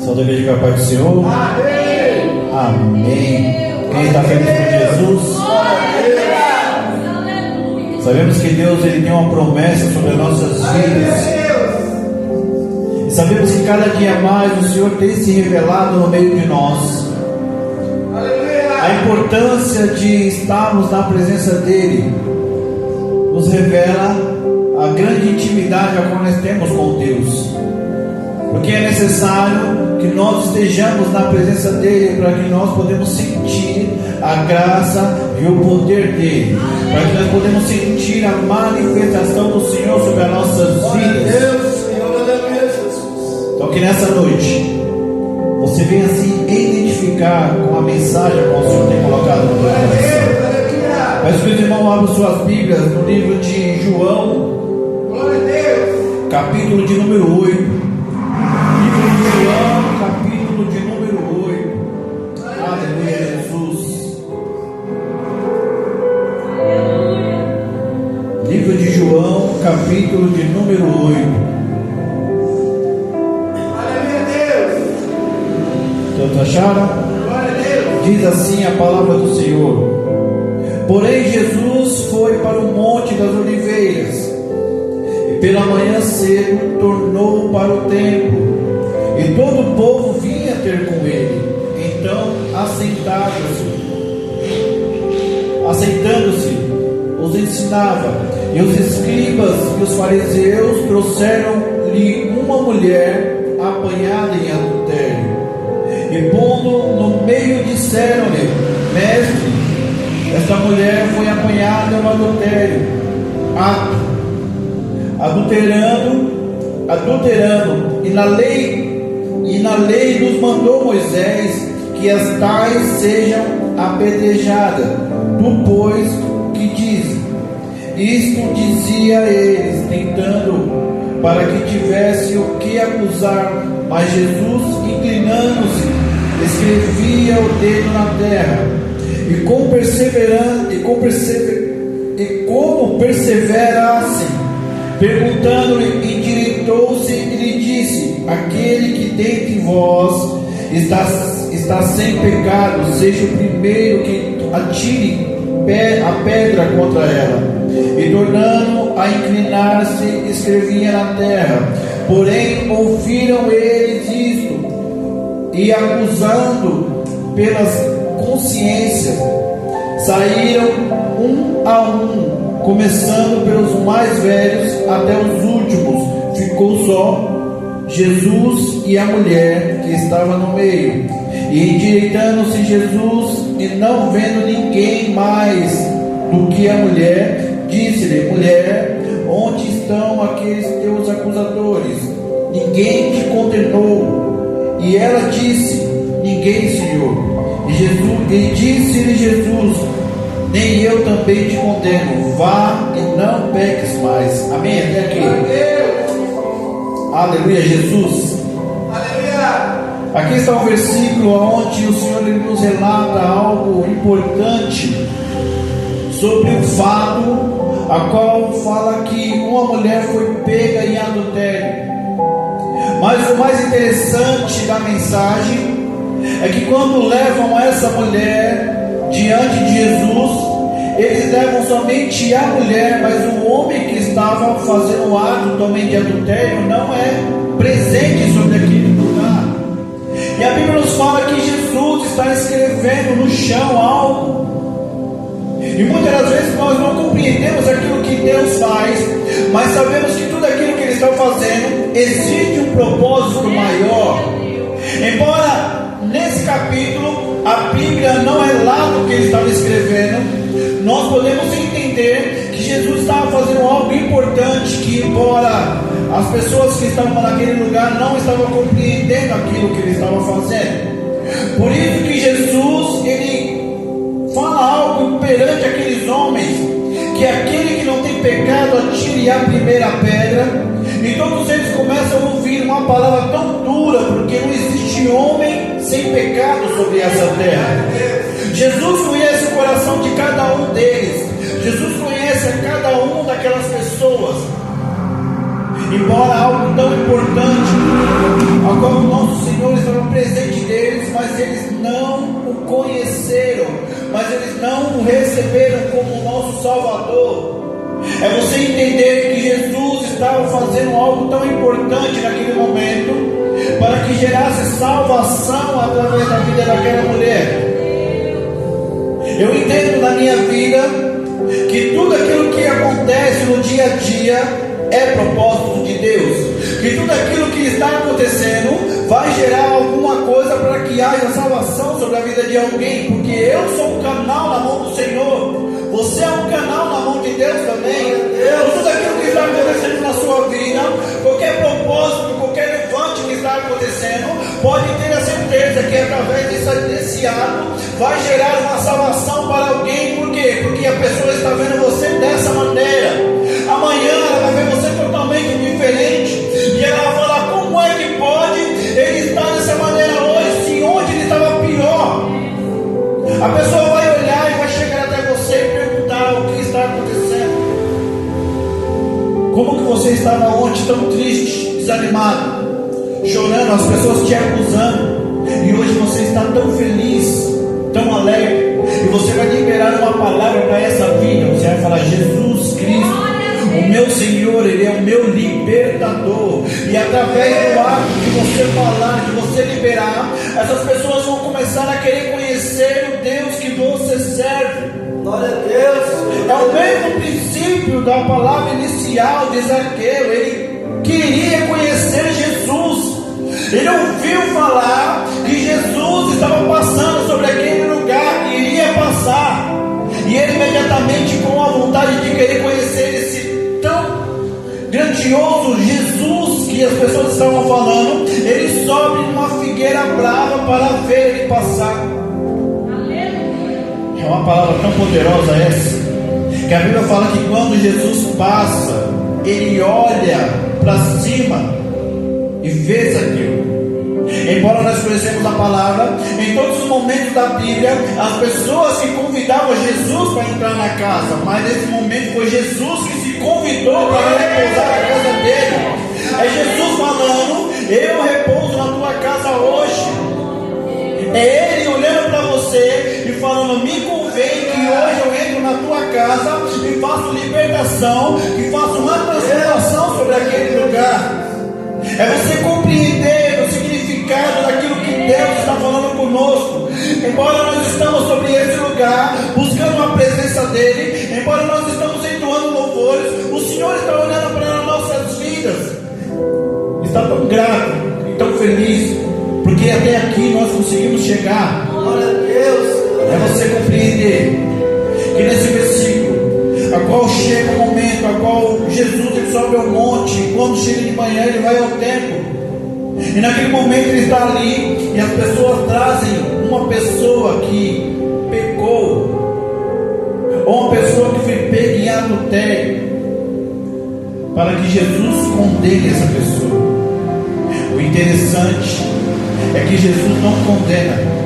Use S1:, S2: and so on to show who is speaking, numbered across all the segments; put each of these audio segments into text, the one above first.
S1: Santa Igreja que é a paz do Senhor.
S2: Amém.
S1: Amém. Quem está feliz por Jesus? Sabemos que Deus ele tem uma promessa sobre as nossas vidas. E sabemos que cada dia mais o Senhor tem se revelado no meio de nós. A importância de estarmos na presença dEle nos revela a grande intimidade a qual nós temos com Deus. Porque é necessário que nós estejamos na presença dEle para que nós podemos sentir a graça e o poder dEle, para que nós podemos sentir a manifestação do Senhor sobre as nossas vidas. Então que nessa noite você venha se identificar com a mensagem que o Senhor tem colocado no teu coração. Mas que os irmãos abram suas Bíblias no livro de João, capítulo de número 8. Livro de João, capítulo de número 8. Aleluia, Jesus. Livro de João, capítulo de número 8. Todos acharam? Diz assim a palavra do Senhor: porém Jesus foi para o monte das oliveiras, e pela manhã cedo tornou para o templo, e todo o povo vinha ter com ele. Então assentando-se, os ensinava, e os escribas e os fariseus trouxeram-lhe uma mulher apanhada em adultério. E pondo no meio disseram-lhe: mestre, esta mulher foi apanhada no adultério, adulterando, e na lei nos mandou Moisés que as tais sejam apedrejadas. Tu, pois, que diz? Isto dizia eles, tentando, para que tivesse o que acusar. Mas Jesus, inclinando-se, escrevia o dedo na terra. E como perseverassem, perguntando-lhe, endireitou-se e lhe disse: aquele que dentre vós está sem pecado, seja o primeiro que atire a pedra contra ela. E tornando a inclinar-se, escrevia na terra. Porém ouviram eles isto, e acusando pelas consciências, saíram um a um, começando pelos mais velhos até os últimos. Ficou só Jesus e a mulher que estava no meio. E endireitando-se Jesus, e não vendo ninguém mais do que a mulher, disse-lhe: mulher, onde estão aqueles teus acusadores? Ninguém te condenou? E ela disse: ninguém, Senhor. E disse-lhe Jesus: nem eu também te condeno. Vá e não peques mais. Amém? Até aqui. Aleluia, Jesus. Aleluia. Aqui está um versículo onde o Senhor nos relata algo importante sobre o fato a qual fala que uma mulher foi pega em adultério. Mas o mais interessante da mensagem é que quando levam essa mulher diante de Jesus, eles levam somente a mulher, mas o homem que estava fazendo o ato também de adultério não é presente sobre aquele lugar. E a Bíblia nos fala que Jesus está escrevendo no chão algo. E muitas das vezes nós não compreendemos aquilo que Deus faz, mas sabemos que tudo aquilo que Ele está fazendo existe um propósito maior. Embora nesse capítulo a Bíblia não é lá do que Ele estava escrevendo, nós podemos entender que Jesus estava fazendo algo importante, que embora as pessoas que estavam naquele lugar não estavam compreendendo aquilo que Ele estava fazendo. Por isso que Jesus, Ele fala algo perante aqueles homens, que aquele que não tem pecado atire a primeira pedra. E todos eles começam a ouvir uma palavra tão dura, porque não existe homem sem pecado sobre essa terra. Jesus conhece o coração de cada um deles. Jesus conhece a cada uma daquelas pessoas. Embora algo tão importante a qual o nosso Senhor estava presente deles, mas eles não o conheceram, mas eles não o receberam como nosso Salvador. É você entender que Jesus estava fazendo algo tão importante naquele momento, para que gerasse salvação através da vida daquela mulher. Eu entendo na minha vida que tudo aquilo que acontece no dia a dia é propósito de Deus, que tudo aquilo que está acontecendo vai gerar alguma coisa para que haja salvação sobre a vida de alguém, porque eu sou um canal na mão do Senhor, você é um canal na mão de Deus também. Tudo aquilo que está acontecendo na sua vida, qualquer propósito, qualquer levante que está acontecendo, pode ter a certeza que através desse ato vai gerar uma salvação para alguém. Por quê? Porque a pessoa está vendo você dessa maneira. Amanhã ela vai ver você totalmente diferente, e ela vai falar: como é que pode ele estar dessa maneira hoje, se ontem ele estava pior? A pessoa vai olhar e vai chegar até você e perguntar o que está acontecendo. Como que você estava ontem tão triste, desanimado, chorando, as pessoas te acusando, e hoje você está tão feliz, tão alegre, e você vai liberar uma palavra para essa vida. Você vai falar: Jesus Cristo, o meu Senhor, Ele é o meu libertador. E através do ato de você falar, de você liberar, essas pessoas vão começar a querer conhecer o Deus que você serve.
S2: Glória a Deus.
S1: É o mesmo princípio da palavra inicial de Zaqueu. Ele queria conhecer Jesus. Ele ouviu falar que Jesus estava passando sobre aquele lugar, que iria passar, e ele imediatamente, com a vontade de querer conhecer esse tão grandioso Jesus que as pessoas estavam falando, ele sobe numa figueira brava para ver ele passar. É uma palavra tão poderosa essa, que a Bíblia fala que quando Jesus passa, ele olha para cima e vê aquilo. Embora nós conhecemos a palavra, em todos os momentos da Bíblia, as pessoas que convidavam Jesus para entrar na casa, mas nesse momento foi Jesus que se convidou para repousar na casa dele. É Jesus falando: eu repouso na tua casa hoje. É Ele olhando para você e falando: me convém que hoje eu entro na tua casa e faço libertação, que faço uma transformação sobre aquele lugar. É você compreender o significado daquilo que Deus está falando conosco. Embora nós estamos sobre esse lugar, buscando a presença dEle, embora nós estamos entoando louvores, o Senhor está olhando para as nossas vidas, está tão grato e tão feliz, porque até aqui nós conseguimos chegar.
S2: Glória a Deus.
S1: É você compreender que nesse versículo, a qual chega o momento, a qual Jesus ele sobe ao monte, e quando chega de manhã ele vai ao templo, e naquele momento ele está ali, e as pessoas trazem uma pessoa que pecou, ou uma pessoa que foi pega em adultério, para que Jesus condene essa pessoa. O interessante é que Jesus não condena.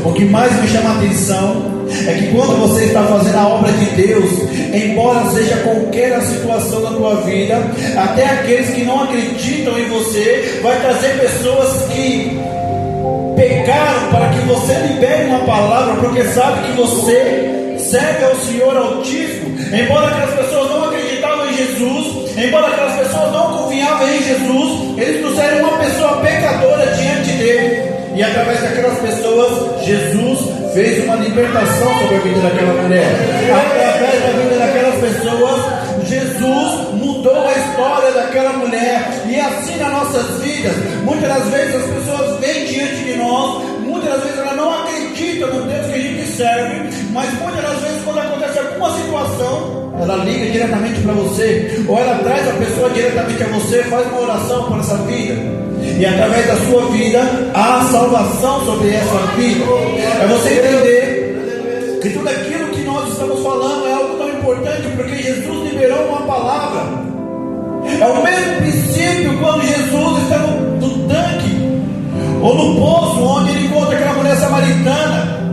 S1: O que mais me chama a atenção é que quando você está fazendo a obra de Deus, embora seja qualquer a situação da tua vida, até aqueles que não acreditam em você, vai trazer pessoas que pecaram para que você libere uma palavra, porque sabe que você serve ao Senhor Altíssimo. Embora aquelas pessoas não acreditavam em Jesus, embora aquelas pessoas não confiavam em Jesus, eles trouxeram uma pessoa pecadora diante dele. E através daquelas pessoas, Jesus fez uma libertação sobre a vida daquela mulher. Através da vida daquelas pessoas, Jesus mudou a história daquela mulher. E assim nas nossas vidas, muitas das vezes as pessoas vêm diante de nós, muitas das vezes elas não acreditam no Deus que a gente serve, mas muitas das vezes quando acontece alguma situação, ela liga diretamente para você, ou ela traz a pessoa diretamente a você, faz uma oração por essa vida. E através da sua vida há salvação sobre essa vida. É você entender que tudo aquilo que nós estamos falando é algo tão importante, porque Jesus liberou uma palavra. É o mesmo princípio quando Jesus está no tanque ou no poço onde ele encontra aquela mulher samaritana.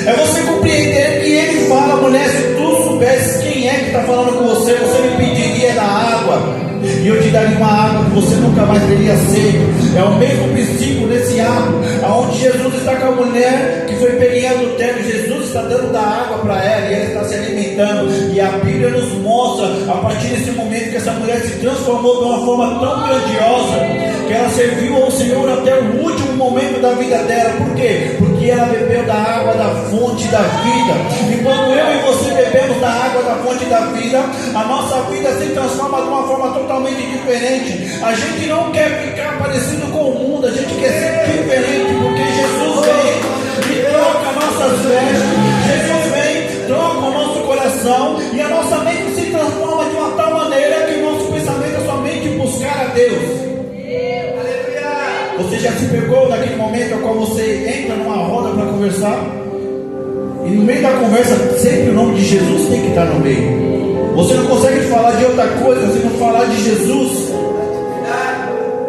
S1: É você compreender que ele fala: mulher, se tu soubesse quem é que está falando com você, você me pediria da água. e eu te daria uma água que você nunca mais teria sede. É o mesmo princípio desse água, onde Jesus está com a mulher que foi pega em adultério. Jesus está dando da água para ela e ela está se alimentando. E a Bíblia nos mostra, a partir desse momento, que essa mulher se transformou de uma forma tão grandiosa, que ela serviu ao Senhor até o último momento da vida dela. Por quê? Porque ela bebeu da água da fonte da vida. E quando eu e você bebemos da água da fonte da vida, a nossa vida se transforma de uma forma totalmente diferente. A gente não quer ficar parecido com o mundo, a gente quer ser diferente, porque Jesus vem e troca nossas vestes. Jesus vem, troca o nosso coração, e a nossa mente se transforma de uma tal maneira que o nosso pensamento é somente buscar a Deus. Você já se pegou naquele momento ao qual você entra numa roda para conversar, e no meio da conversa sempre o nome de Jesus tem que estar no meio? Você não consegue falar de outra coisa se não falar de Jesus.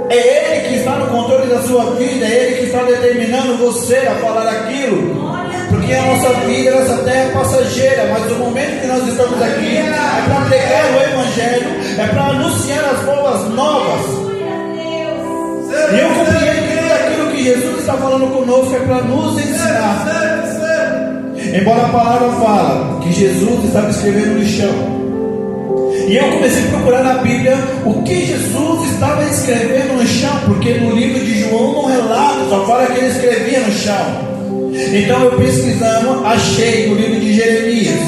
S1: É Ele que está no controle da sua vida, é Ele que está determinando você a falar aquilo. Porque a nossa vida nessa terra é passageira, mas o momento que nós estamos aqui é para pregar o Evangelho, é para anunciar as boas novas. E eu compreendo que tudo aquilo que Jesus está falando conosco é para nos ensinar. Embora a palavra fala que Jesus estava escrevendo no chão, e eu comecei a procurar na Bíblia o que Jesus estava escrevendo no chão, porque no livro de João não relata, só fala que ele escrevia no chão. Então eu pesquisando, achei no livro de Jeremias,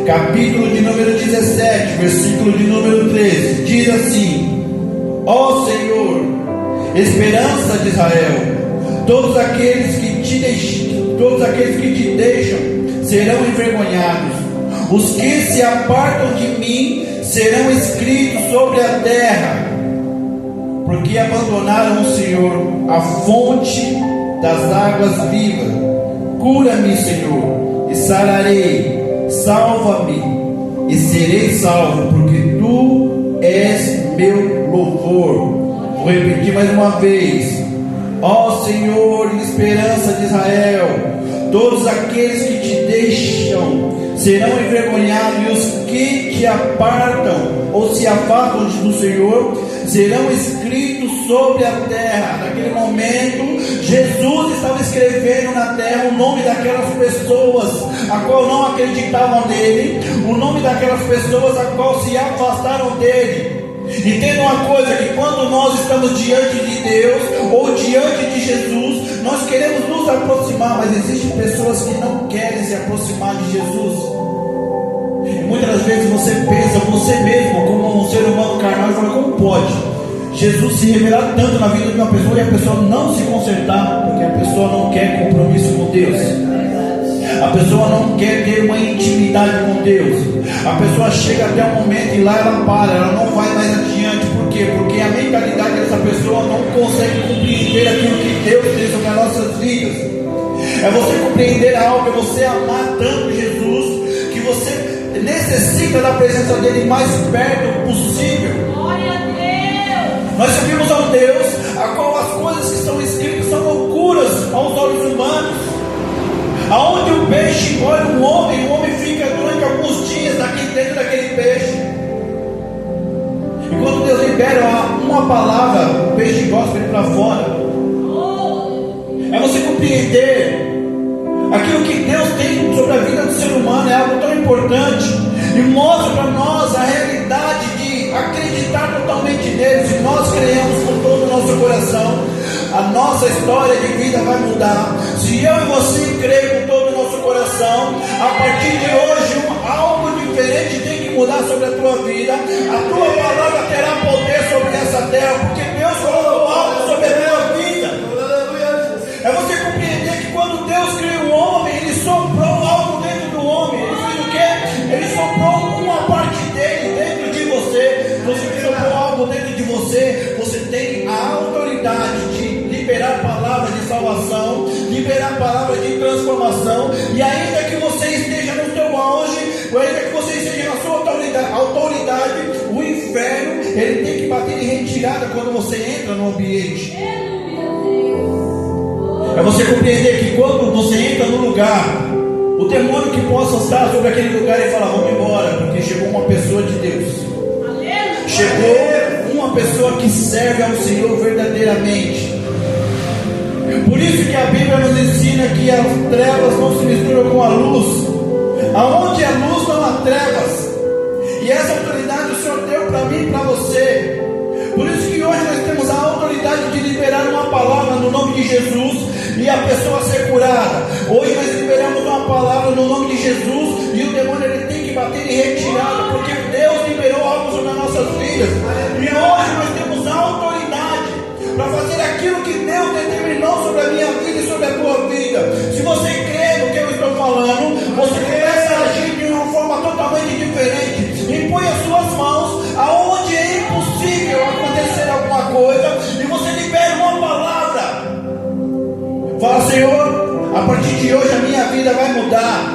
S1: capítulo de número 17, versículo de número 13, diz assim: ó Senhor, esperança de Israel, todos aqueles que te deixam serão envergonhados. Os que se apartam de mim serão escritos sobre a terra, porque abandonaram o Senhor, a fonte das águas vivas. Cura-me, Senhor, e sararei. Salva-me e serei salvo, porque tu és meu louvor. Vou repetir mais uma vez: ó Senhor, esperança de Israel, todos aqueles que te deixam serão envergonhados, e os que te apartam ou se afastam do Senhor serão escritos sobre a terra. Naquele momento, Jesus estava escrevendo na terra o nome daquelas pessoas a qual não acreditavam nele, o nome daquelas pessoas a qual se afastaram dele. Entenda uma coisa, que quando nós estamos diante de Deus ou diante de Jesus, nós queremos nos aproximar, mas existem pessoas que não querem se aproximar de Jesus. E muitas das vezes você pensa, você mesmo, como um ser humano carnal, e fala: como pode Jesus se revelar tanto na vida de uma pessoa e a pessoa não se consertar? Porque a pessoa não quer compromisso com Deus. A pessoa não quer ter uma intimidade com Deus. A pessoa chega até um momento e lá ela para, ela não vai mais adiante. Por quê? Porque a mentalidade dessa pessoa não consegue compreender aquilo que Deus tem sobre as nossas vidas. É você compreender algo, é você amar tanto Jesus, que você necessita da presença dele mais perto possível.
S3: Glória a Deus.
S1: Nós servimos a um Deus a qual as coisas que estão escritas são loucuras aos olhos humanos. Aonde o peixe engole um homem, o homem fica durante alguns dias dentro daquele peixe. E quando Deus libera uma palavra, o peixe gosta ele para fora. É você compreender aquilo que Deus tem sobre a vida do ser humano, é algo tão importante, e mostra para nós a realidade de acreditar totalmente nele. Se nós cremos com todo o nosso coração, a nossa história de vida vai mudar. Se eu e você crer com todo o nosso coração, a partir de hoje algo diferente tem que mudar sobre a tua vida. A tua palavra terá poder sobre essa terra, porque Deus colocou algo sobre a tua vida. É você compreender que quando Deus criou o homem, Ele soprou algo dentro do homem. Ele fez o quê? Ele soprou uma parte dele dentro de você. Você soprou algo dentro de você, você tem a autoridade de liberar palavras de salvação, liberar palavras de transformação. E ainda que você esteja no seu auge, ou ainda que você esteja na sua autoridade, o inferno, ele tem que bater em retirada quando você entra no ambiente. É você compreender que quando você entra no lugar, o demônio que possa estar sobre aquele lugar e falar: vamos embora, porque chegou uma pessoa de Deus. Chegou uma pessoa que serve ao Senhor verdadeiramente. Por isso que a Bíblia nos ensina que as trevas não se misturam com a luz. Aonde há luz não há trevas. E essa autoridade o Senhor deu para mim e para você. Por isso que hoje nós temos a autoridade de liberar uma palavra no nome de Jesus e a pessoa ser curada. Hoje nós liberamos uma palavra no nome de Jesus e o demônio ele tem que bater em retirada, porque Deus liberou algo sobre as nossas vidas. E hoje nós temos a autoridade para fazer aquilo que Deus determinou sobre a minha vida e sobre a tua vida. Se você crê no que eu estou falando, você começa a agir de uma forma totalmente diferente. Impõe as suas mãos aonde é impossível acontecer alguma coisa e você libera uma palavra. Fala: Senhor, a partir de hoje a minha vida vai mudar.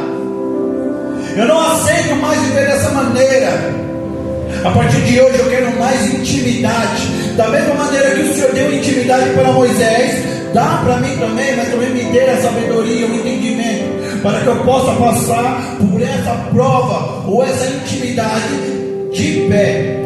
S1: Eu não aceito mais viver dessa maneira. A partir de hoje eu quero mais intimidade. Da mesma maneira que o Senhor deu intimidade para Moisés, dá para mim também, mas também me dê a sabedoria, o entendimento, para que eu possa passar por essa prova ou essa intimidade de pé.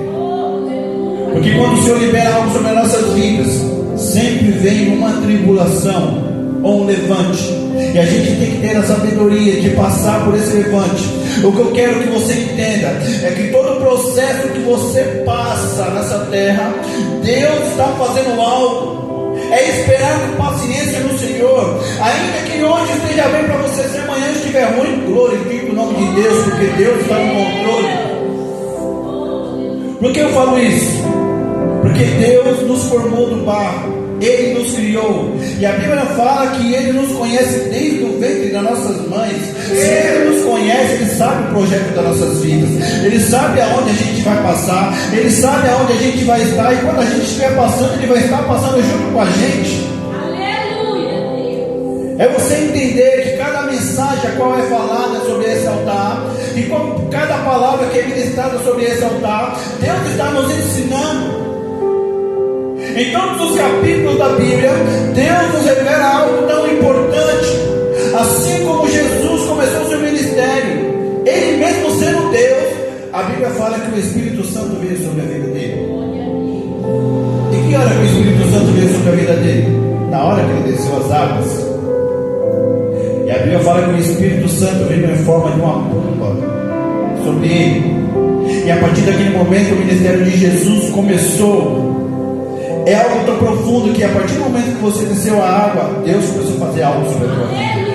S1: Porque quando o Senhor libera algo sobre as nossas vidas, sempre vem uma tribulação ou um levante, e a gente tem que ter a sabedoria de passar por esse levante. O que eu quero que você entenda é que todo o processo que você passa nessa terra, Deus está fazendo algo. É esperar com paciência no Senhor. Ainda que hoje esteja bem para você, se amanhã estiver ruim, glorifique o nome de Deus, porque Deus está no controle. Por que eu falo isso? Porque Deus nos formou do barro, Ele nos criou, e a Bíblia fala que Ele nos conhece desde o ventre das nossas mães. Se Ele nos conhece, Ele sabe o projeto das nossas vidas, Ele sabe aonde a gente vai passar, Ele sabe aonde a gente vai estar, e quando a gente estiver passando, Ele vai estar passando junto com a gente.
S3: Aleluia, Deus.
S1: É você entender que cada mensagem a qual é falada sobre esse altar, e como cada palavra que é ministrada sobre esse altar, Deus está nos ensinando. Em todos os capítulos da Bíblia, Deus nos revela algo tão importante. Assim como Jesus começou seu ministério, Ele mesmo sendo Deus, a Bíblia fala que o Espírito Santo veio sobre a vida dele. E que hora que o Espírito Santo veio sobre a vida dele? Na hora que ele desceu as águas. E a Bíblia fala que o Espírito Santo veio em forma de uma pomba sobre ele. E a partir daquele momento o ministério de Jesus começou. É algo tão profundo que a partir do momento que você desceu a água, Deus começou a fazer algo sobre a tua vida.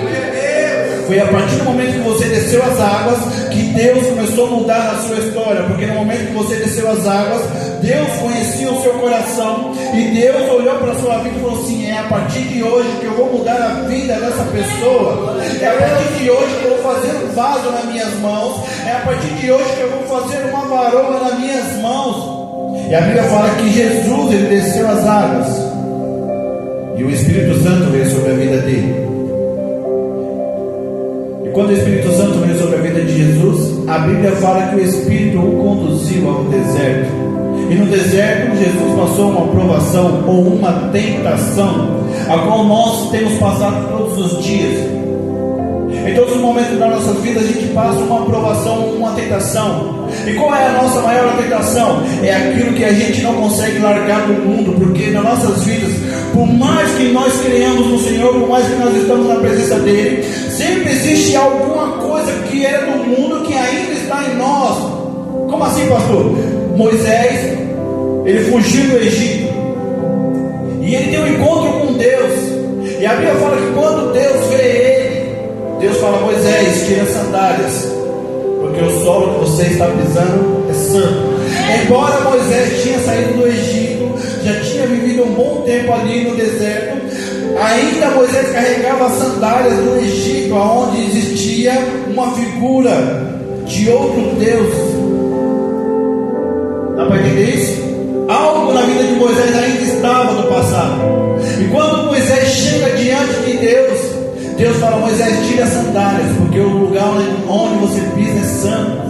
S1: Foi a partir do momento que você desceu as águas que Deus começou a mudar a sua história. Porque no momento que você desceu as águas, Deus conhecia o seu coração, e Deus olhou para a sua vida e falou assim: é a partir de hoje que eu vou mudar a vida dessa pessoa. É a partir de hoje que eu vou fazer um vaso nas minhas mãos. É a partir de hoje que eu vou fazer uma varoa nas minhas mãos. E a Bíblia fala que Jesus, ele desceu as águas, e o Espírito Santo veio sobre a vida dele. E quando o Espírito Santo veio sobre a vida de Jesus, a Bíblia fala que o Espírito o conduziu ao deserto. E no deserto Jesus passou uma provação ou uma tentação, a qual nós temos passado todos os dias. Em todos os momentos da nossa vida a gente passa uma provação, uma tentação. E qual é a nossa maior tentação? É aquilo que a gente não consegue largar do mundo. Porque nas nossas vidas, por mais que nós creamos no Senhor, por mais que nós estamos na presença dEle, sempre existe alguma coisa que é do mundo que ainda está em nós. Como assim, pastor? Moisés, ele fugiu do Egito, e ele tem um encontro com Deus. E a Bíblia fala que quando Deus vê ele, Deus fala: Moisés, tira as sandálias, porque o solo que você está pisando é santo. Embora Moisés tinha saído do Egito, já tinha vivido um bom tempo ali no deserto, ainda Moisés carregava as sandálias do Egito, onde existia uma figura de outro Deus. Dá para entender isso? Algo na vida de Moisés ainda estava no passado. E quando Moisés chega diante de Deus, Deus fala: Moisés, tira as sandálias, porque o lugar onde você pisa é santo.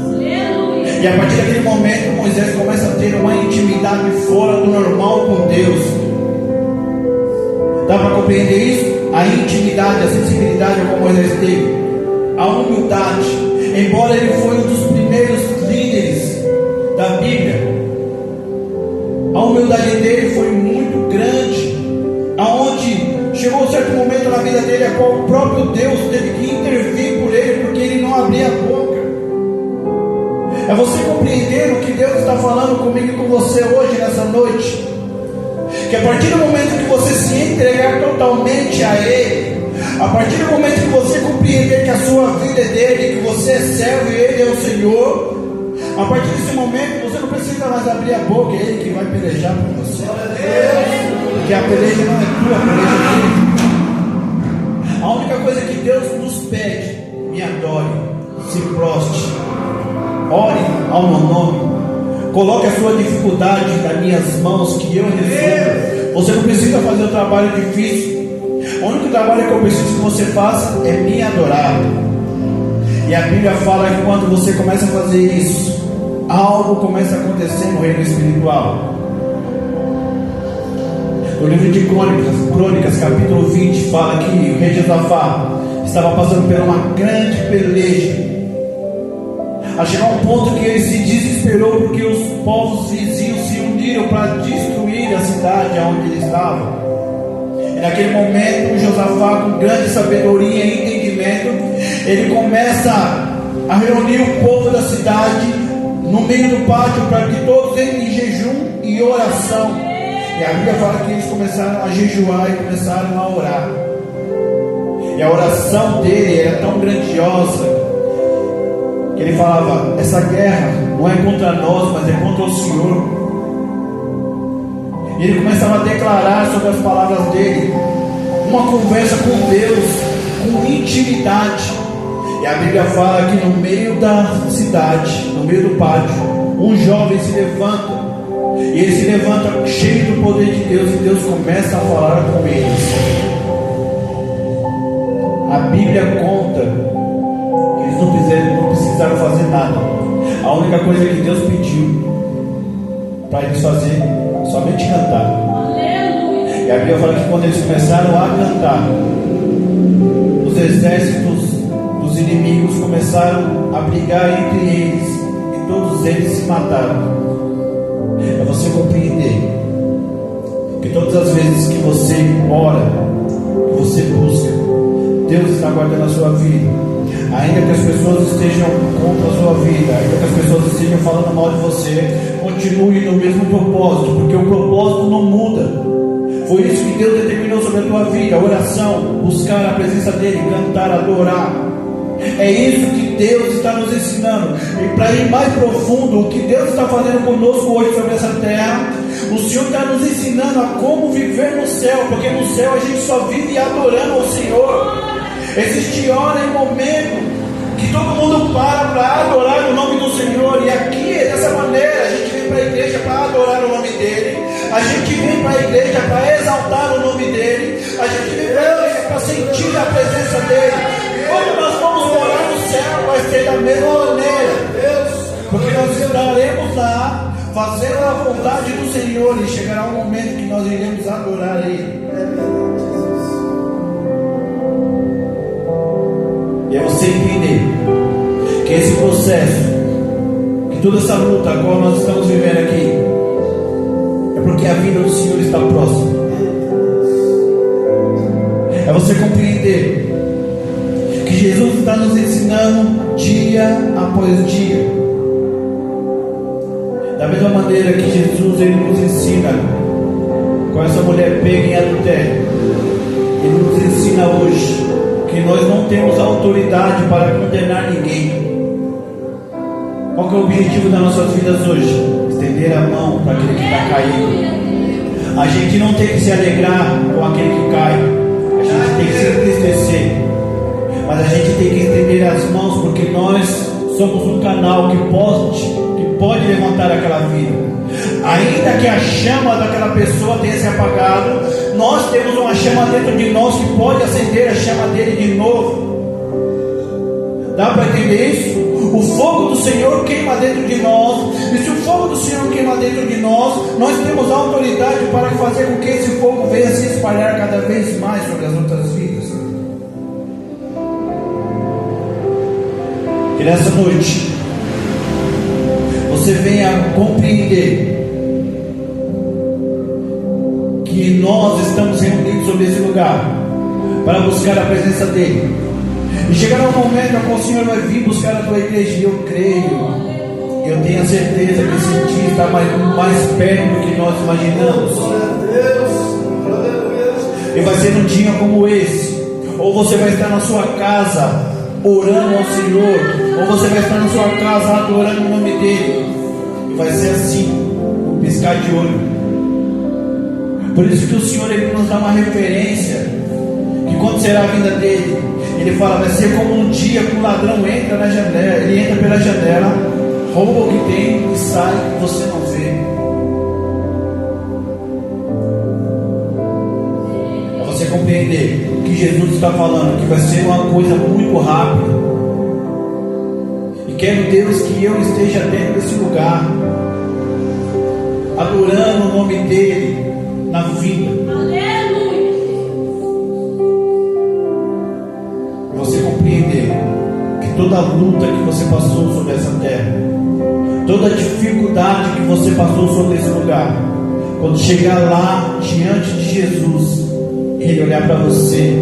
S1: E a partir daquele momento Moisés começa a ter uma intimidade fora do normal com Deus. Dá para compreender isso? A intimidade, a sensibilidade como Moisés teve, a humildade. Embora ele foi um dos primeiros líderes da Bíblia, A humildade dele foi muito grande, aonde chegou um certo momento na vida dele a qual o próprio Deus teve que intervir por ele, porque ele não abria a boca. É você compreender o que Deus está falando comigo e com você hoje, nessa noite. Que a partir do momento que você se entregar totalmente a Ele, a partir do momento que você compreender que a sua vida é dele, que você é servo e Ele é o Senhor, a partir desse momento você não precisa mais abrir a boca, é Ele que vai pelejar por você. Porque a peleja não é tua, a peleja é dele. A única coisa que Deus nos pede: me adore, se prostre, ore ao meu nome. Coloque a sua dificuldade nas minhas mãos, que eu resolvo. Você não precisa fazer um trabalho difícil. O único trabalho que eu preciso que você faça é me adorar. E a Bíblia fala que quando você começa a fazer isso, algo começa a acontecer no reino espiritual. No livro de Crônicas, capítulo 20, fala que o rei Josafá estava passando por uma grande peleja, a chegar a um ponto que ele se desesperou porque os povos vizinhos se uniram para destruir a cidade onde ele estava. E naquele momento, Josafá, com grande sabedoria e entendimento, ele começa a reunir o povo da cidade no meio do pátio para que todos entrem em jejum e oração. E a Bíblia fala que eles começaram a jejuar e começaram a orar. E a oração dele era tão grandiosa, ele falava: essa guerra não é contra nós, mas é contra o Senhor. E ele começava a declarar sobre as palavras dele, uma conversa com Deus, com intimidade. E a Bíblia fala que no meio da cidade, no meio do pátio, um jovem se levanta. E ele se levanta cheio do poder de Deus, e Deus começa a falar com eles. A Bíblia conta não precisaram fazer nada. A única coisa que Deus pediu para eles fazerem, somente cantar. Aleluia. E a Bíblia fala que quando eles começaram a cantar, os exércitos dos inimigos começaram a brigar entre eles, e todos eles se mataram. É você compreender que todas as vezes que você ora, que você busca, Deus está guardando a sua vida. Ainda que as pessoas estejam contra a sua vida, ainda que as pessoas estejam falando mal de você, continue no mesmo propósito, porque o propósito não muda. Foi isso que Deus determinou sobre a tua vida: a oração, buscar a presença dEle, cantar, adorar. É isso que Deus está nos ensinando. E para ir mais profundo, o que Deus está fazendo conosco hoje sobre essa terra, o Senhor está nos ensinando a como viver no céu, porque no céu a gente só vive adorando ao Senhor. Existe hora e momento que todo mundo para adorar o nome do Senhor. E aqui é dessa maneira. A gente vem para a igreja para adorar o nome dele. A gente vem para a igreja para exaltar o nome dele. A gente vem para a igreja para sentir a presença dele. E quando nós vamos morar no céu, vai ser da mesma maneira, porque nós estaremos lá fazendo a vontade do Senhor, e chegará um momento que nós iremos adorar Ele. E é você entender que esse processo, que toda essa luta a qual nós estamos vivendo aqui, é porque a vida do Senhor está próxima. É você compreender que Jesus está nos ensinando dia após dia. Da mesma maneira que Jesus ele nos ensina com essa mulher pega em adultério, Ele nos ensina hoje que nós não temos autoridade para condenar ninguém. Qual que é o objetivo das nossas vidas hoje? Estender a mão para aquele que está caído. A gente não tem que se alegrar com aquele que cai, a gente tem que se entristecer, mas a gente tem que estender as mãos, porque nós somos um canal que pode levantar aquela vida. Ainda que a chama daquela pessoa tenha se apagado, nós temos uma chama dentro de nós que pode acender a chama dele de novo. Dá para entender isso? O fogo do Senhor queima dentro de nós, e se o fogo do Senhor queima dentro de nós, nós temos a autoridade para fazer com que esse fogo venha se espalhar cada vez mais sobre as outras vidas. Que nessa noite você venha compreender que nós estamos reunidos sobre esse lugar para buscar a presença dele. E chegará um momento em que o Senhor vai vir buscar a tua igreja. E eu creio, eu tenho a certeza que esse dia está mais perto do que nós imaginamos. E vai ser num dia como esse. Ou você vai estar na sua casa orando ao Senhor, ou você vai estar na sua casa adorando o nome dele. E vai ser assim, um piscar de olho. Por isso que o Senhor ele nos dá uma referência, que quando será a vinda dele, ele fala, vai ser como um dia que o ladrão entra na janela, ele entra pela janela, rouba o que tem e sai e você não vê. Para você compreender o que Jesus está falando, que vai ser uma coisa muito rápida. E quero, Deus, que eu esteja dentro desse lugar, adorando o nome dele na vida.
S3: Aleluia.
S1: Você compreender que toda luta que você passou sobre essa terra, toda dificuldade que você passou sobre esse lugar, quando chegar lá diante de Jesus, ele olhar para você,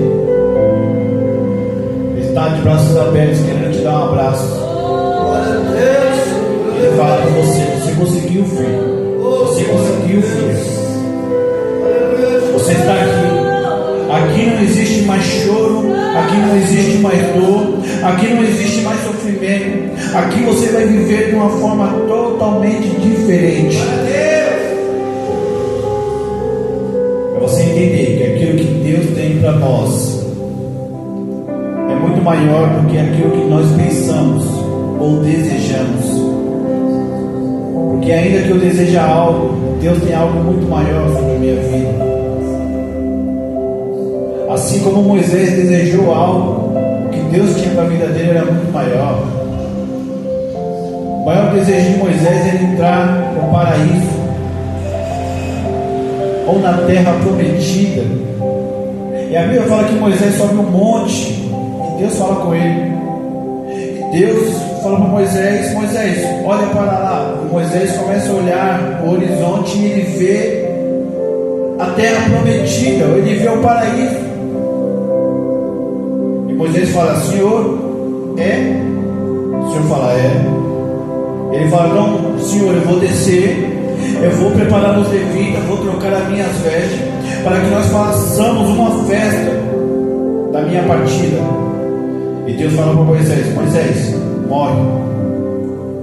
S1: ele está de braços abertos querendo te dar um abraço. Ele fala para você, você conseguiu, filho. Você conseguiu, filho. Você está aqui. Aqui não existe mais choro, aqui não existe mais dor, aqui não existe mais sofrimento. Aqui você vai viver de uma forma totalmente diferente. Para você entender que aquilo que Deus tem para nós é muito maior do que aquilo que nós pensamos ou desejamos. Porque ainda que eu deseje algo, Deus tem algo muito maior sobre a minha vida. Assim como Moisés desejou algo, o que Deus tinha para a vida dele era muito maior. O maior desejo de Moisés era entrar no paraíso, ou na terra prometida. E a Bíblia fala que Moisés sobe um monte, e Deus fala com ele. E Deus fala para Moisés, Moisés, olha para lá. E Moisés começa a olhar o horizonte e ele vê a terra prometida, ele vê o paraíso. Moisés fala, Senhor, é? O Senhor fala, é. Ele fala, não, Senhor, eu vou descer, eu vou preparar os levitas, vou trocar as minhas vestes, para que nós façamos uma festa da minha partida. E Deus fala para Moisés, Moisés, morre.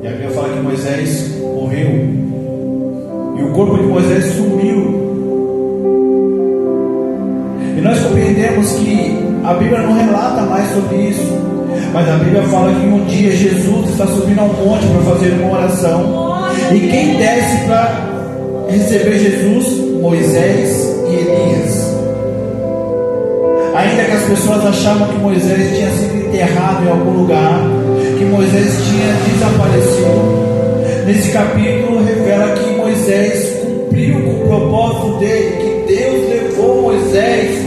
S1: E a Bíblia fala que Moisés morreu. E o corpo de Moisés sumiu. E nós compreendemos que a Bíblia não relata mais sobre isso, mas a Bíblia fala que um dia Jesus está subindo ao monte para fazer uma oração, e quem desce para receber Jesus? Moisés e Elias. Ainda que as pessoas achavam que Moisés tinha sido enterrado em algum lugar, que Moisés tinha desaparecido, nesse capítulo revela que Moisés cumpriu com o propósito dele, que Deus levou Moisés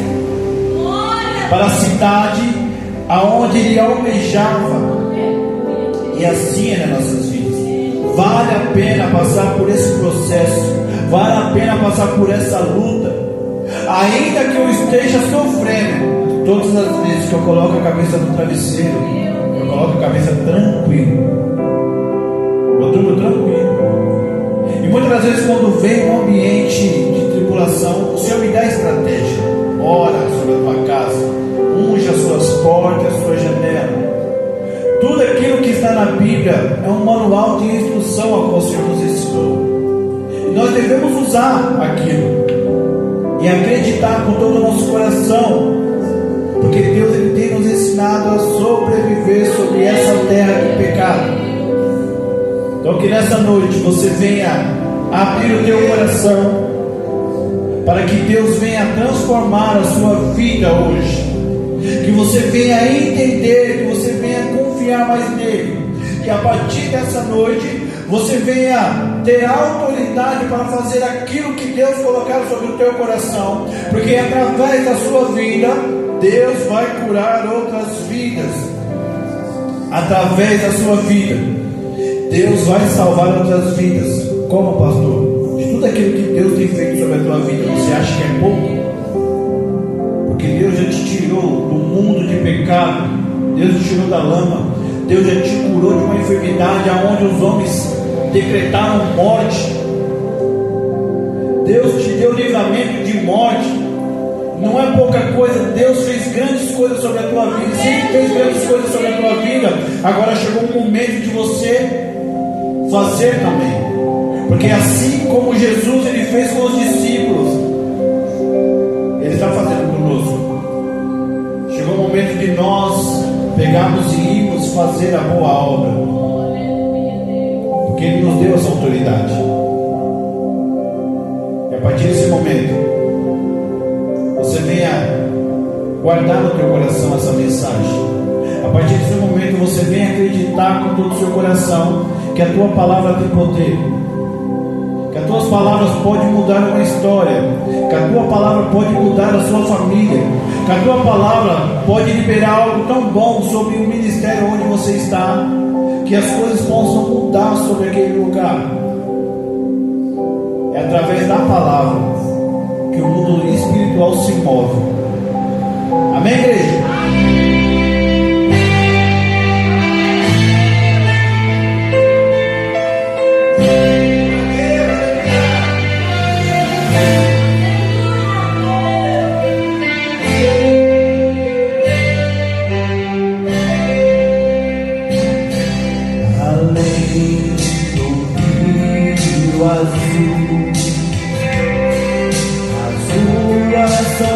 S1: para a cidade aonde ele almejava. E assim é nas nossas vidas. Vale a pena passar por esse processo, vale a pena passar por essa luta, ainda que eu esteja sofrendo. Todas as vezes que eu coloco a cabeça no travesseiro, eu coloco a cabeça tranquilo, eu durmo tranquilo. E muitas das vezes quando vem um ambiente de tribulação, o Senhor me dá estratégia. Ora sobre a tua casa, unge as suas portas, as suas janelas. Tudo aquilo que está na Bíblia é um manual de instrução a qual o Senhor nos ensinou. E nós devemos usar aquilo e acreditar com todo o nosso coração, porque Deus ele tem nos ensinado a sobreviver sobre essa terra de pecado. Então que nessa noite você venha abrir o teu coração, para que Deus venha transformar a sua vida hoje, que você venha entender, que você venha confiar mais nele, e a partir dessa noite você venha ter autoridade para fazer aquilo que Deus colocar sobre o teu coração, porque através da sua vida Deus vai curar outras vidas. Através da sua vida Deus vai salvar outras vidas. Como, pastor? De tudo aquilo que Deus tem feito sobre a tua vida, você acha que é pouco? Porque Deus já te tirou do mundo de pecado, Deus te tirou da lama, Deus já te curou de uma enfermidade aonde os homens decretaram morte. Deus te deu livramento de morte. Não é pouca coisa. Deus fez grandes coisas sobre a tua vida, sempre fez grandes coisas sobre a tua vida. Agora chegou o momento de você fazer também, porque assim como Jesus ele fez com os discípulos, Ele está fazendo conosco. Chegou o momento de nós pegarmos e irmos fazer a boa obra, porque Ele nos deu essa autoridade. E a partir desse momento, você venha guardar no teu coração essa mensagem. A partir desse momento, você venha acreditar com todo o seu coração que a tua palavra tem poder, que as tuas palavras podem mudar uma história, que a tua palavra pode mudar a sua família, que a tua palavra pode liberar algo tão bom sobre o ministério onde você está, que as coisas possam mudar sobre aquele lugar. É através da palavra que o mundo espiritual se move. Amém, igreja?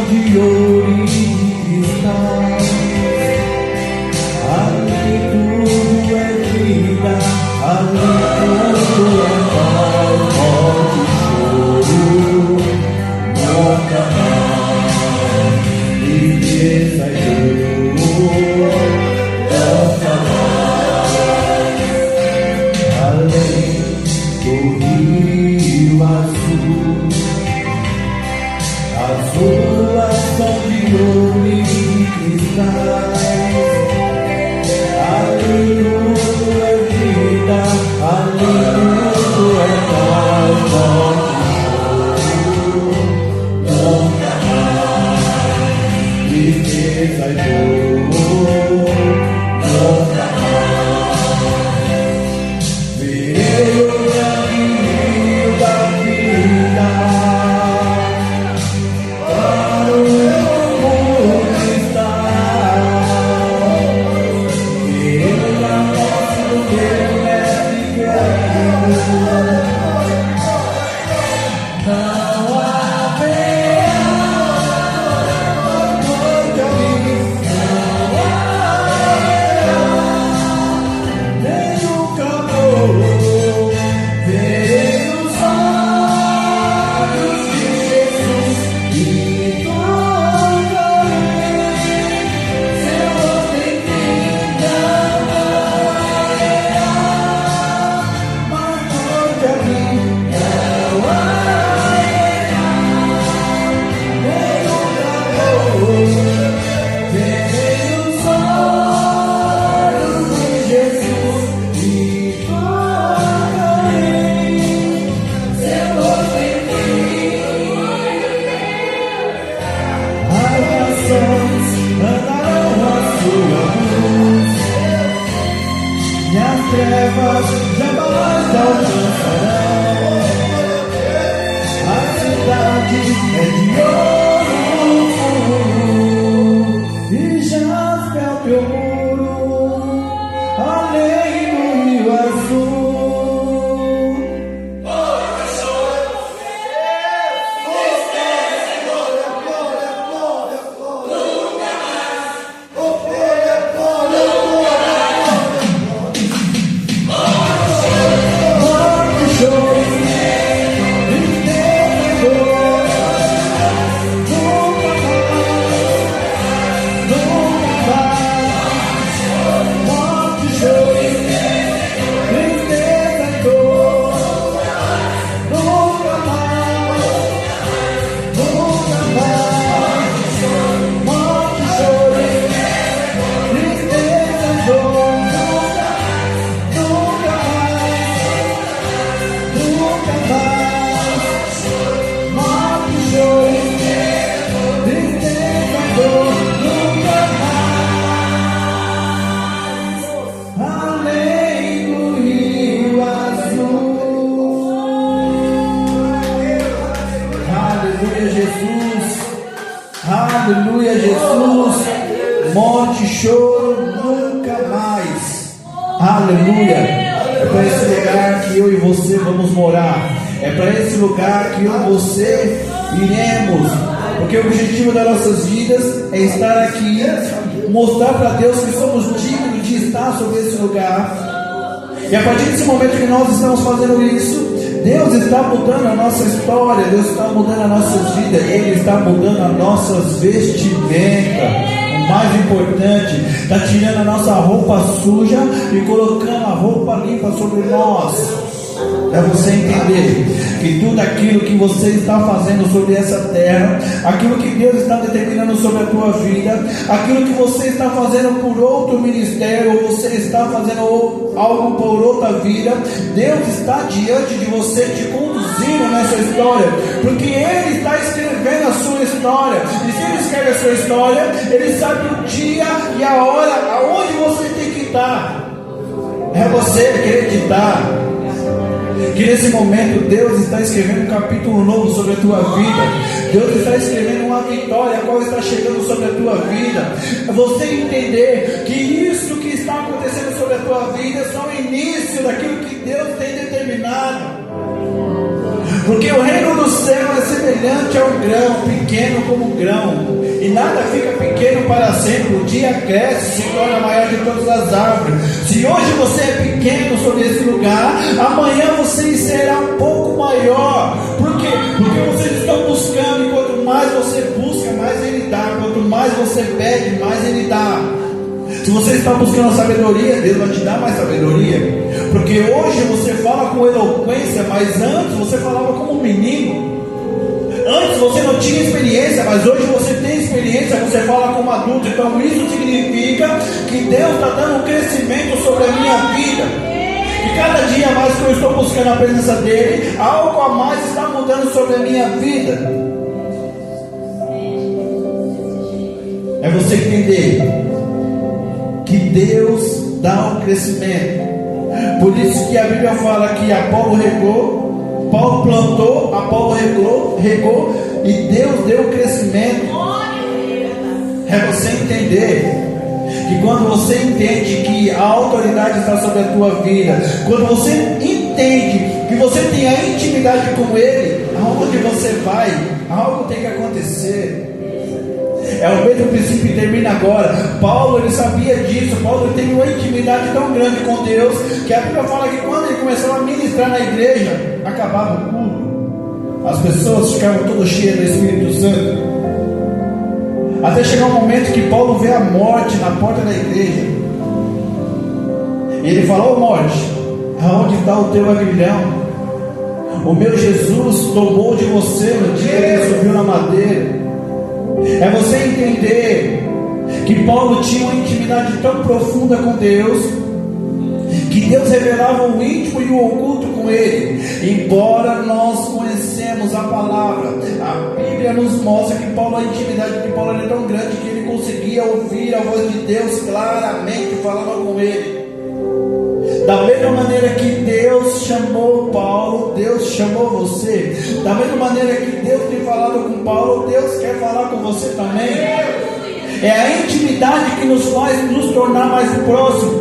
S2: De ouro e de cristal, ali tudo é vida, ali tudo é paz, morte e choro, nunca mais, tristeza e dor, nunca mais, além do rio azul. As ruas são de ouro e de cristais, ali tudo é vida, ali tudo é paz, morte e choro, nunca mais, tristeza e dor, nunca mais. Verei o grande rio da vida, trevas jamais alcançarão. A cidade é de ouro e jaspe é o teu muro, além do rio azul.
S1: Aleluia, Jesus. Morte, choro, nunca mais. Aleluia. É para esse lugar que eu e você vamos morar. É para esse lugar que eu e você iremos. Porque o objetivo das nossas vidas é estar aqui, mostrar para Deus que somos dignos de estar sobre esse lugar. E a partir desse momento que nós estamos fazendo isso, Deus está mudando a nossa história, Deus está mudando as nossas vidas, Ele está mudando as nossas vestimentas. O mais importante, está tirando a nossa roupa suja e colocando a roupa limpa sobre nós. É você entender que tudo aquilo que você está fazendo sobre essa terra, aquilo que Deus está determinando sobre a tua vida, aquilo que você está fazendo por outro ministério, ou você está fazendo algo por outra vida, Deus está diante de você te conduzindo nessa história, porque Ele está escrevendo a sua história. E se Ele escreve a sua história, Ele sabe o dia e a hora aonde você tem que estar. É você acreditar que nesse momento Deus está escrevendo um capítulo novo sobre a tua vida. Deus está escrevendo uma vitória, a qual está chegando sobre a tua vida. Você entender que isso que está acontecendo sobre a tua vida é só o início daquilo que Deus tem determinado. Porque o reino do céu é semelhante a um grão, pequeno como um grão, e nada fica pequeno para sempre. O dia cresce, se torna maior de todas as árvores. Se hoje você é pequeno sobre esse lugar, amanhã você será um pouco maior. Por quê? Porque vocês estão buscando, e quanto mais você busca, mais Ele dá. Quanto mais você pede, mais Ele dá. Se você está buscando sabedoria, Deus vai te dar mais sabedoria. Porque hoje você fala com eloquência, mas antes você falava como um menino. Antes você não tinha experiência, mas hoje você tem experiência, você fala como adulto. Então isso significa que Deus está dando um crescimento sobre a minha vida. E cada dia mais que eu estou buscando a presença dEle, algo a mais está mudando sobre a minha vida. É você entender que Deus dá um crescimento. Por isso que a Bíblia fala que Apolo regou, Paulo plantou, Apolo regou e Deus deu o crescimento. É você entender que quando você entende que a autoridade está sobre a tua vida, quando você entende que você tem a intimidade com Ele, aonde você vai, algo tem que acontecer. É o mesmo princípio que termina agora. Paulo, ele sabia disso. Paulo tem uma intimidade tão grande com Deus, que a Bíblia fala que quando ele começava a ministrar na igreja, acabava o culto, as pessoas ficavam todas cheias do Espírito Santo, até chegar um momento que Paulo vê a morte na porta da igreja, e ele fala: ô morte, aonde está o teu aguilhão? O meu Jesus tomou de você no dia que ele subiu na madeira. É você entender que Paulo tinha uma intimidade tão profunda com Deus, que Deus revelava o íntimo e o oculto com ele. Embora nós conhecemos a palavra, a Bíblia nos mostra que Paulo, a intimidade de Paulo era tão grande que ele conseguia ouvir a voz de Deus claramente falando com ele. Da mesma maneira que Deus chamou Paulo, Deus chamou você. Da mesma maneira que Deus tem falado com Paulo, Deus quer falar com você também. É a intimidade que nos faz nos tornar mais próximos.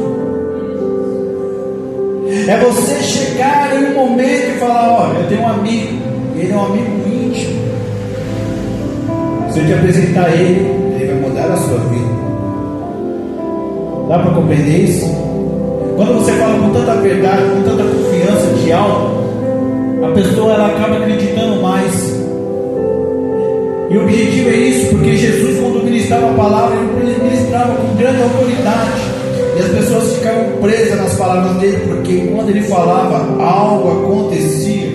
S1: É você chegar em um momento e falar: olha, eu tenho um amigo, ele é um amigo íntimo. Se eu te apresentar ele vai mudar a sua vida. Dá para compreender isso? Quando você fala com tanta verdade, com tanta confiança de algo, a pessoa ela acaba acreditando mais. E o objetivo é isso, porque Jesus, quando ministrava a palavra, ele ministrava com grande autoridade, e as pessoas ficavam presas nas palavras dele, porque quando ele falava, algo acontecia.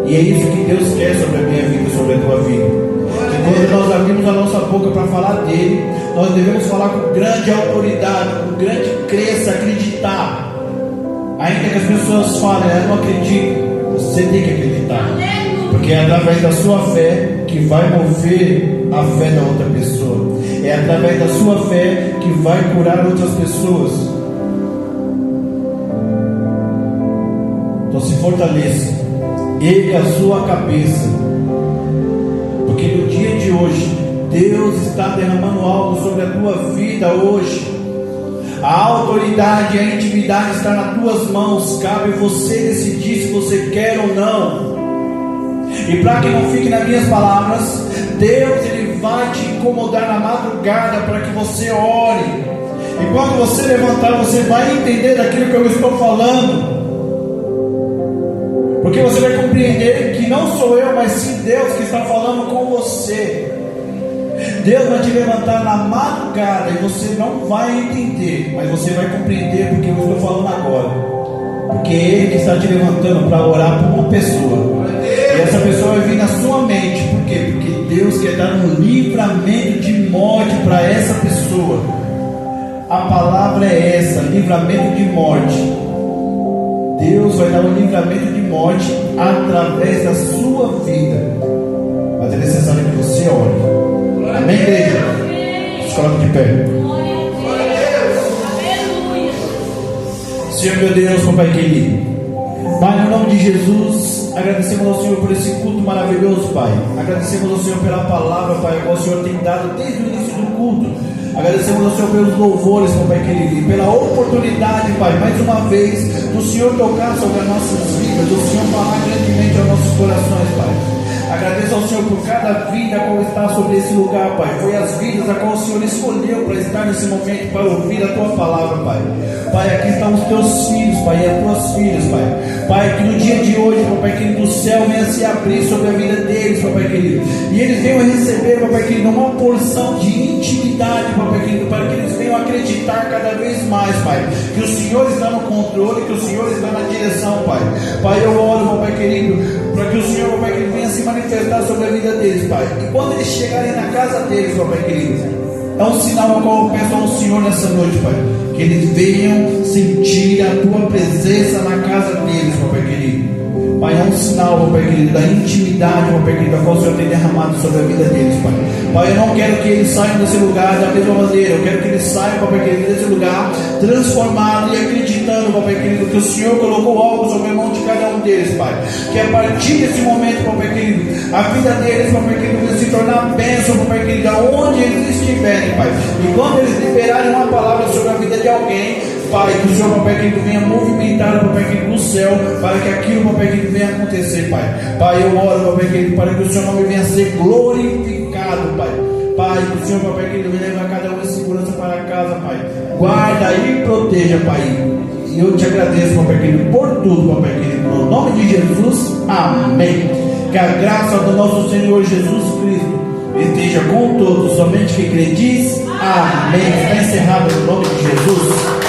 S1: E é isso que Deus quer sobre a minha vida, sobre a tua vida. Que quando nós abrimos a nossa boca para falar dele, nós devemos falar com grande autoridade, com grande crença, acreditar. Ainda que as pessoas falem: eu não acredito, você tem que acreditar, porque é através da sua fé que vai mover a fé da outra pessoa. É através da sua fé que vai curar outras pessoas. Então se fortaleça, erga a sua cabeça, Porque no dia de hoje, Deus está derramando algo sobre a tua vida hoje. A autoridade, a intimidade está nas tuas mãos. Cabe você decidir se você quer ou não. E para que não fique nas minhas palavras, Deus ele vai te incomodar na madrugada para que você ore. E quando você levantar, você vai entender daquilo que eu estou falando. Porque você vai compreender que não sou eu, mas sim Deus que está falando com você. Deus vai te levantar na madrugada e você não vai entender, mas você vai compreender porque eu estou falando agora. Porque é Ele que está te levantando para orar por uma pessoa. E essa pessoa vai vir na sua mente. Por quê? Porque Deus quer dar um livramento de morte para essa pessoa. A palavra é essa, livramento de morte. Deus vai dar um livramento de morte através da sua vida. Mas é necessário que você ore. Amém, igreja? Se coloque de pé. Senhor meu Deus, papai querido, Pai, no nome de Jesus, agradecemos ao Senhor por esse culto maravilhoso, Pai. Agradecemos ao Senhor pela palavra, Pai, que o Senhor tem dado desde o início do culto. Agradecemos ao Senhor pelos louvores, papai querido, e pela oportunidade, Pai, mais uma vez, do Senhor tocar sobre as nossas vidas, do Senhor falar grandemente aos nossos corações, Pai. Agradeço ao Senhor por cada vida qual está sobre esse lugar, Pai. Foi as vidas a qual o Senhor escolheu para estar nesse momento, para ouvir a Tua palavra, Pai. Pai, aqui estão os Teus filhos, Pai, e as Tuas filhas, Pai. Pai, que no dia de hoje, Papai querido, o céu venha se abrir sobre a vida deles, Papai querido. E eles venham receber, Papai querido, uma porção de intimidade, Papai querido, para que eles venham acreditar cada vez mais, Pai. Que o Senhor está no controle, que o Senhor está na direção, Pai. Pai, eu oro, Papai querido, para que o Senhor, Papai querido, venha se manifestar sobre a vida deles, Pai. E quando eles chegarem na casa deles, Papai querido, é um sinal ao qual eu peço ao Senhor nessa noite, Pai, que eles venham sentir a Tua presença na casa deles, Papai querido. Pai, é um sinal, Papai querido, da intimidade, Papai querido, a qual o Senhor tem derramado sobre a vida deles, Pai. Pai, eu não quero que eles saiam desse lugar da mesma maneira. Eu quero que eles saiam, Papai querido, desse lugar transformados e acreditando, Papai querido, que o Senhor colocou algo sobre a mão de cada um deles, Pai. Que a partir desse momento, Papai querido, a vida deles, Papai querido, vai se tornar bênção, Papai querido, aonde eles estiverem, Pai. E quando eles liberarem uma palavra sobre a vida de alguém, Pai, que o Senhor, Papai querido, venha movimentar, Papai querido, no céu, para que aquilo, Papai querido, venha acontecer, Pai. Pai, eu oro, Papai querido, para que o Seu nome venha a ser glorificado, Pai. Pai, que o Senhor, Papai querido, venha levar cada um em segurança para casa, Pai. Guarda e proteja, Pai. E eu te agradeço, Papai querido, por tudo, Papai querido. No nome de Jesus, amém. Que a graça do nosso Senhor Jesus Cristo esteja com todos, somente que crê diz, amém. Está encerrado no nome de Jesus.